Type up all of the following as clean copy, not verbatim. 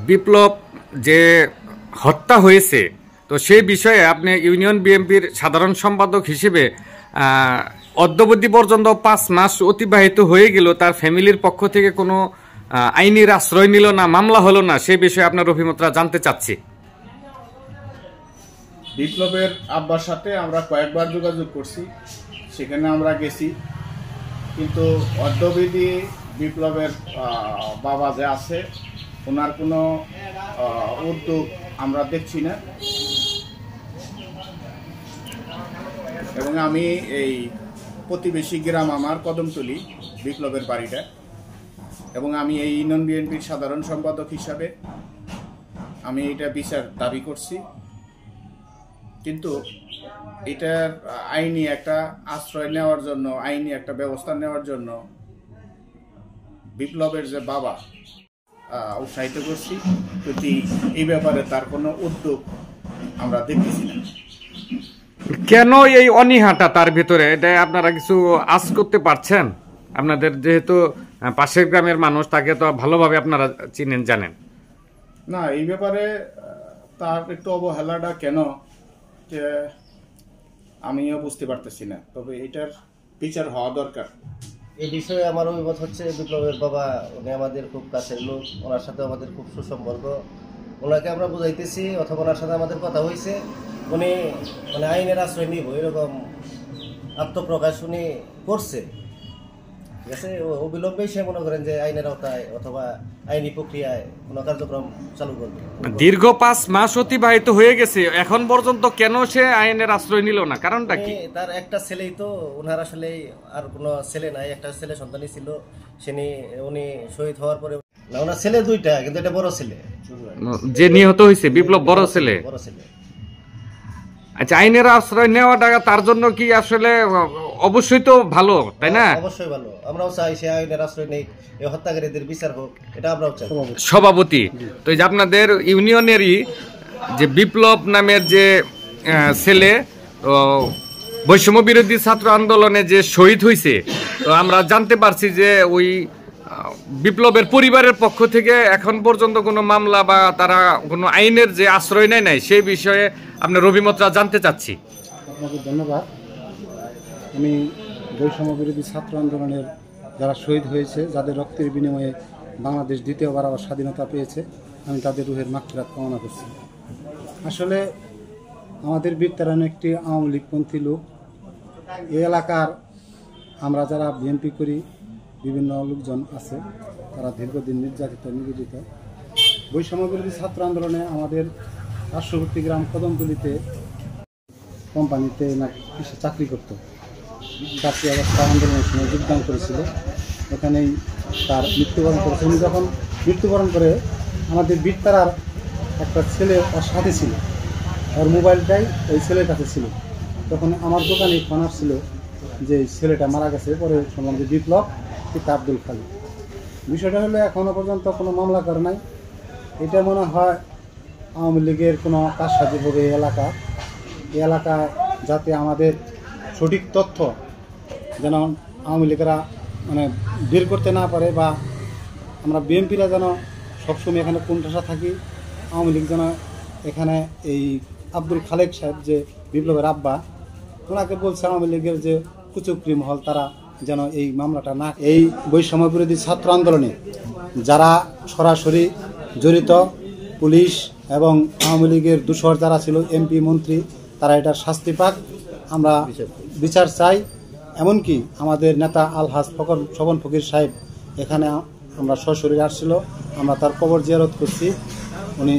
বিপ্লব যে হত্যা হয়েছে, তো সেই বিষয়ে আপনি ইউনিয়ন বিএনপির সাধারণ সম্পাদক হিসেবে অদ্যাবধি পর্যন্ত 5 মাস অতিবাহিত হয়ে গেল, তার ফ্যামিলির পক্ষ থেকে কোনো আইনের আশ্রয় নিল না, মামলা হলো না, সেই বিষয়ে আপনার অভিমতটা জানতে চাচ্ছি। বিপ্লবের আব্বার সাথে আমরা কয়েকবার যোগাযোগ করছি, সেখানে আমরা গেছি, কিন্তু অদ্যাবধি বিপ্লবের বাবা যে আছে ওনার কোনো উদ্যোগ আমরা দেখছি না। এবং আমি এই প্রতিবেশী গ্রাম আমার কদমতলী বিপ্লবের বাড়িটা, এবং আমি এই ইউনিয়ন বিএনপির সাধারণ সম্পাদক হিসাবে আমি এটা বিচার দাবি করছি। কিন্তু এটার আইনি একটা আশ্রয় নেওয়ার জন্য, আইনি একটা ব্যবস্থা নেওয়ার জন্য বিপ্লবের যে বাবা উৎসাহিত করছি, কিন্তু এই ব্যাপারে তার কোনো উদ্যোগ আমরা দেখতেছি না। কেন এই অনীহাটা তার ভিতরে, এটা আপনারা কিছু আজ করতে পারছেন? আপনাদের যেহেতু পাশের গ্রামের মানুষ, তাকে তো ভালোভাবে আপনারা চিনেন, জানেন না, এই ব্যাপারে তার একটু অবহেলাটা কেন যে আমিও বুঝতে পারতেছি না, তবে এটার বিচার হওয়া দরকার। এই বিষয়ে আমার অভিমত হচ্ছে, বিপ্লবের বাবা উনি আমাদের খুব কাছের লোক, ওনার সাথে আমাদের খুব সুসম্পর্ক। ওনাকে আমরা বুঝাইতেছি অথবা ওনার সাথে আমাদের কথা হয়েছে, উনি মানে আইনের আশ্রয় নিব এরকম আত্মপ্রকাশ উনি করছে। ঠিক আছে, অবিলম্বেই সে মনে করেন যে আইনের আওতায় অথবা আইনি প্রক্রিয়ায় কোনো কার্যক্রম চালু করবে। দীর্ঘ 5 মাস অতিবাহিত হয়ে গেছে, এখন পর্যন্ত কেন সে আইনের আশ্রয় নিল না? কারণটা কি? তার একটা ছেলেই তো, ওনার আসলে আর কোনো ছেলে নাই, একটা ছেলে সন্তানই ছিল। উনি শহীদ হওয়ার পরে, না ওনার ছেলে 2টা, কিন্তু এটা বড় ছেলে যে নিহত হয়েছে বিপ্লব, বড় ছেলে। আচ্ছা, আইনের আশ্রয় নেওয়াটা তার জন্য কি আসলে অবশ্যই তো ভালো, তাই না? অবশ্যই ভালো, আমরাও চাই সে আইনের আশ্রয় নেই, এই হত্যাকারীদের বিচার হোক, এটা আমরাও চাই। সভাপতি তো এই যে আপনাদের ইউনিয়নেরই যে বিপ্লব নামের যে ছেলে বৈষম্য বিরোধী ছাত্র আন্দোলনে যে শহীদ হয়েছে, তো আমরা জানতে পারছি যে ওই বিপ্লবের পরিবারের পক্ষ থেকে এখন পর্যন্ত কোনো মামলা বা তারা কোনো আইনের যে আশ্রয় নেয় নাই, সেই বিষয়ে আপনার অভিমতটা জানতে চাচ্ছি। আপনাকে ধন্যবাদ। আমি বৈষম্য বিরোধী ছাত্র আন্দোলনের যারা শহীদ হয়েছে, যাদের রক্তের বিনিময়ে বাংলাদেশ দ্বিতীয়বার আবার স্বাধীনতা পেয়েছে, আমি তাদের রুহের মাগফিরাত কামনা করছি। আসলে আমাদের বীরতারান একটি আওয়ামী লীগপন্থী লোক। এই এলাকার আমরা যারা বিএনপি করি, বিভিন্ন লোকজন আছে, তারা দীর্ঘদিন নির্যাতিত, নিবেদিত। বৈষম্য বিরোধী ছাত্র আন্দোলনে আমাদের পার্শ্ববর্তী গ্রাম কদমতলীতে কোম্পানিতে না কিসে চাকরি করত, চাকরি অবস্থা আন্দোলনের সময় যোগদান করেছিল। এখানেই তার মৃত্যুবরণ করেছে। উনি যখন মৃত্যুবরণ করে, আমাদের বীরতারার একটা ছেলে ওর সাথে ছিল, ওর মোবাইলটাই ওই ছেলের কাছে ছিল। তখন আমার দোকানে ফোন আসছিল যে ছেলেটা মারা গেছে। পরে শুনলাম যে বিপ্লব পিতা আব্দুল খালিক। বিষয়টা হলো এখনও পর্যন্ত কোনো মামলা করে নাই। এটা মনে হয় আওয়ামী লীগের কোনো কারসাজি হবে এই এলাকায়, যাতে আমাদের সঠিক তথ্য যেন আওয়ামী লীগেরা মানে বের করতে না পারে, বা আমরা বিএনপিরা যেন সবসময় এখানে কোণঠাসা থাকি। আওয়ামী লীগ যেন এখানে এই আব্দুল খালেক সাহেব যে বিপ্লবের আব্বা, ওনাকে বলছে আওয়ামী লীগের যে কুচক্রী মহল, তারা যেন এই মামলাটা না। এই বৈষম্য বিরোধী ছাত্র আন্দোলনে যারা সরাসরি জড়িত, পুলিশ এবং আওয়ামী লীগের দূষর যারা ছিল, এমপি মন্ত্রী, তারা এটার শাস্তি পাক, আমরা বিচার চাই। এমনকি আমাদের নেতা আলহাজ স্বপন ফকির সাহেব এখানে আমরা সশরীরে আসছিল, আমরা তার কবর জিয়ারত করছি, উনি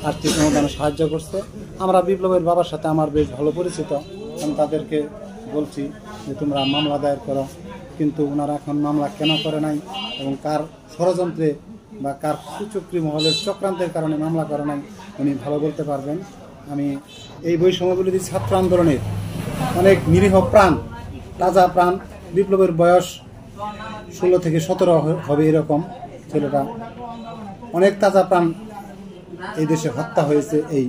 আর্থিক অনুদানে সাহায্য করছে। আমরা বিপ্লবের বাবার সাথে আমার বেশ ভালো পরিচিত, আমি তাদেরকে বলছি যে তোমরা মামলা দায়ের করো, কিন্তু ওনারা এখন মামলা কেন করে নাই এবং কার ষড়যন্ত্রে বা কার কুচক্রী মহলের চক্রান্তের কারণে মামলা করে নাই উনি ভালো বলতে পারবেন। আমি এই বৈষম্য বিরোধী ছাত্র আন্দোলনের অনেক নিরীহ প্রাণ, তাজা প্রাণ, বিপ্লবের বয়স 16 থেকে 17 হবে এরকম ছেলেটা, অনেক তাজা প্রাণ এই দেশে হত্যা হয়েছে এই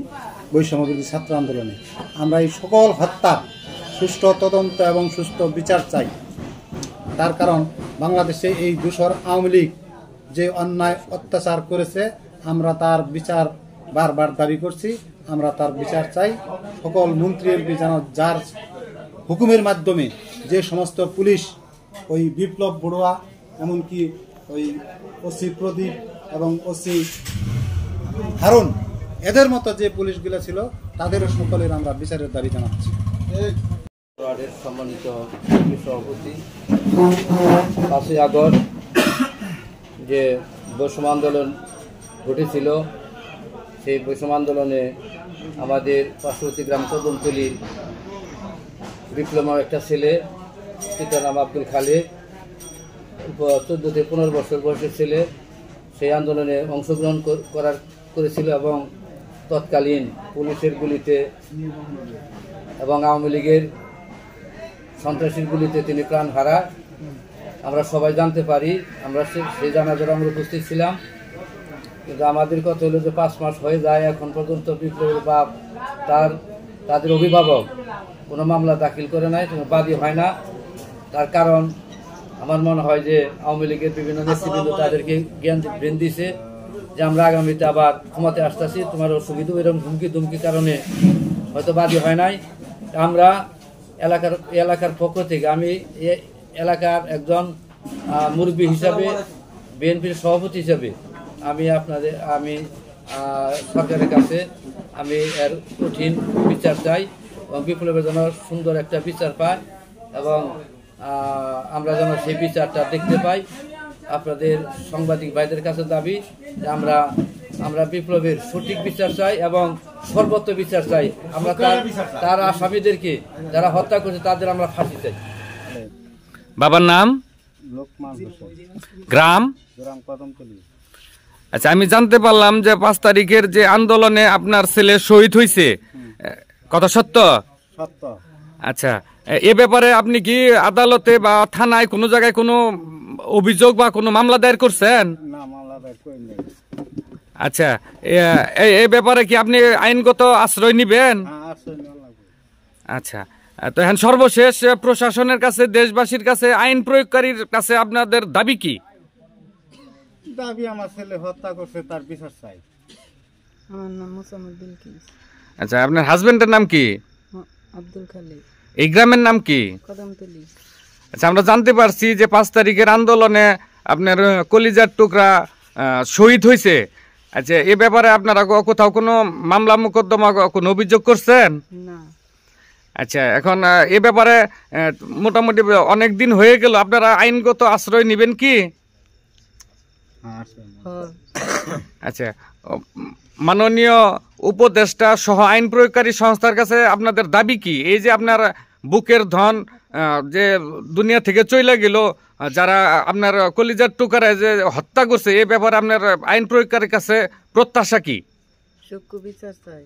বৈষম্য বিরোধী ছাত্র আন্দোলনে। আমরা এই সকল হত্যা সুষ্ঠু তদন্ত এবং সুষ্ঠু বিচার চাই। তার কারণ বাংলাদেশে এই দূষর আওয়ামী লীগ যে অন্যায় অত্যাচার করেছে, আমরা তার বিচার বারবার দাবি করছি। আমরা তার বিচার চাই। সকল মন্ত্রী এমপি যেন যার হুকুমের মাধ্যমে যে সমস্ত পুলিশ ওই বিপ্লব বড়ুয়া, এমনকি ওই ওসি প্রদীপ এবং ওসি হারুন, এদের মতো যে পুলিশগুলো ছিল তাদেরও সকলের আমরা বিচারের দাবি জানাচ্ছি। সম্মানিত সভাপতি, 5ই আগস্ট যে বৈষম্য আন্দোলন ঘটেছিল, সেই বৈষম্য আন্দোলনে আমাদের পার্শ্ববর্তী গ্রাম কদমতলীর বিপ্লব একটা ছেলে, পিতার নাম আব্দুল খালেক, 14 থেকে 15 বছর বয়সের ছেলে, সেই আন্দোলনে অংশগ্রহণ করেছিল এবং তৎকালীন পুলিশের গুলিতে এবং আওয়ামী লীগের সন্ত্রাসীর গুলিতে তিনি প্রাণ হারায়। আমরা সবাই জানতে পারি, আমরা সেই জানাজার আমরা উপস্থিত ছিলাম। কিন্তু আমাদের কথা হলো যে 5 মাস হয়ে যায়, এখন পর্যন্ত বিপ্লবের বাপ তাদের অভিভাবক কোনো মামলা দাখিল করে নাই, কোনো বাদী হয় না। তার কারণ আমার মনে হয় যে আওয়ামী লীগের বিভিন্ন নেতৃবৃন্দ তাদেরকে জ্ঞান দিছে যে আমরা আগামীতে আবার ক্ষমতায় আসতেছি, তোমার অসুবিধা এরকম ধুমকি কারণে হয়তো বাদী হয় নাই। আমরা এলাকার পক্ষ থেকে, আমি এলাকার একজন মুরব্বী হিসাবে, বিএনপির সভাপতি হিসাবে আমি সরকারের কাছে আমি এর কঠিন বিচার চাই এবং বিপ্লবের জন্য সুন্দর একটা বিচার পাই এবং আমরা যেন সেই বিচারটা দেখতে পাই। আপনাদের সাংবাদিক ভাইদের কাছে দাবি যে আমরা বিপ্লবের সঠিক বিচার চাই এবং সর্বত্র বিচার চাই। আমরা তার আসামিদেরকে যারা হত্যা করছে তাদের আমরা ফাঁসি চাই। বাবার নাম? গ্রাম? আচ্ছা, আমি জানতে পারলাম যে 5 তারিখের যে আন্দোলনে আপনার ছেলে শহীদ হয়েছে, কথা সত্য? সত্য। আচ্ছা, এ ব্যাপারে আপনি কি আদালতে বা থানায় কোনো জায়গায় কোনো অভিযোগ বা কোনো মামলা দায়ের করছেন? না, মামলা দায়ের করিনি। আচ্ছা, এই ব্যাপারে কি আপনি আইনগত আশ্রয় নিবেন? আচ্ছা, তো এখন সর্বশেষ প্রশাসনের কাছে, দেশবাসীর কাছে, আইন প্রয়োগকারীর কাছে আপনাদের দাবি কি? দাবি আমার ছেলে হত্যা করছে, তার বিচার চাই। আমার নাম মোসাম্মদ বিলকিস। আচ্ছা, আপনার হাজবেন্ডের নাম কি? আব্দুল খালেক। এই গ্রামের নাম কি? কদমতলী। আচ্ছা, আমরা জানতে পারছি যে 5 তারিখের আন্দোলনে আপনার কলিজার টুকরা শহীদ হয়েছে। আচ্ছা, এ ব্যাপারে আপনারা কোথাও কোনো মামলা মোকদ্দমা কোনো অভিযোগ করছেন? না। আচ্ছা, এখন এ ব্যাপারে মোটামুটি অনেক দিন হয়ে গেল, আপনারা আইনগত আশ্রয় নেবেন কি? আচ্ছা, মাননীয় উপদেষ্টা সহ আইন প্রয়োগকারী সংস্থার কাছে আপনাদের দাবি কি? এই যে আপনার বুকের ধন যে দুনিয়া থেকে চলে গেল, যারা আপনার কলিজার টুকরা যে হত্যা করছে, এ ব্যাপারে আপনার আইন প্রয়োগকারীর কাছে প্রত্যাশা কি? সূক্ষ্ম বিচার চাই।